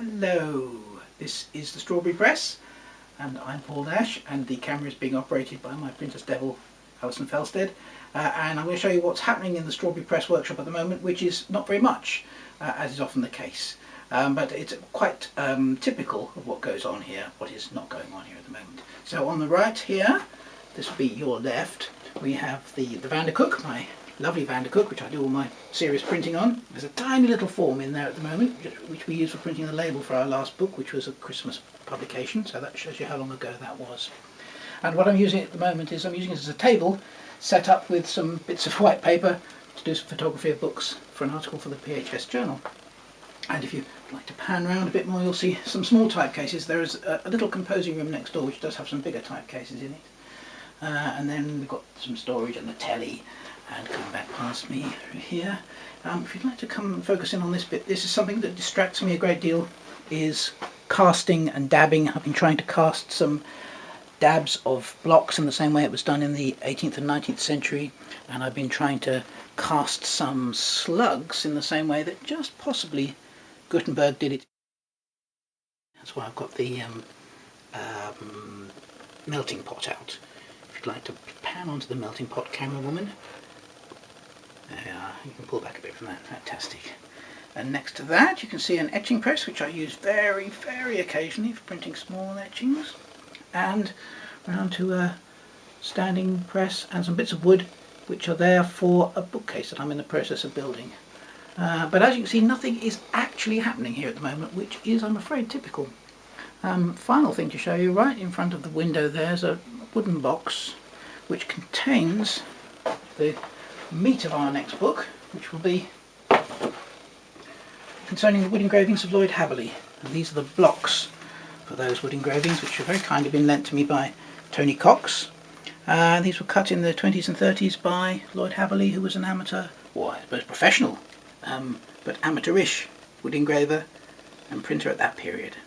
Hello, this is the Strawberry Press and I'm Paul Nash, and the camera is being operated by my Princess Devil, Alison Felstead, and I'm going to show you what's happening in the Strawberry Press workshop at the moment, which is not very much, as is often the case, but it's quite typical of what goes on here, what is not going on here at the moment. So on the right here, this will be your left, we have the Vandercook, my lovely Vandercook, which I do all my serious printing on. There's a tiny little form in there at the moment, which we used for printing the label for our last book, which was a Christmas publication, so that shows you how long ago that was. And what I'm using at the moment is I'm using it as a table set up with some bits of white paper to do some photography of books for an article for the PHS journal. And if you'd like to pan around a bit more, you'll see some small typecases. There is a little composing room next door which does have some bigger typecases in it. And then we've got some storage and the telly. And come back past me through here. If you'd like to come and focus in on this bit, this is something that distracts me a great deal, is casting and dabbing. I've been trying to cast some dabs of blocks in the same way it was done in the 18th and 19th century, and I've been trying to cast some slugs in the same way that just possibly Gutenberg did it. That's why I've got the melting pot out. If you'd like to pan onto the melting pot, camera woman. There you are, you can pull back a bit from that, fantastic. And next to that you can see an etching press, which I use very, very occasionally for printing small etchings. And round to a standing press and some bits of wood which are there for a bookcase that I'm in the process of building. But as you can see, nothing is actually happening here at the moment, which is, I'm afraid, typical. Final thing to show you, right in front of the window there's a wooden box which contains the meat of our next book, which will be concerning the wood engravings of Lloyd Haverley. And these are the blocks for those wood engravings, which have very kindly been lent to me by Tony Cox. These were cut in the 20s and 30s by Lloyd Haverley, who was an amateur, or I suppose professional, but amateurish wood engraver and printer at that period.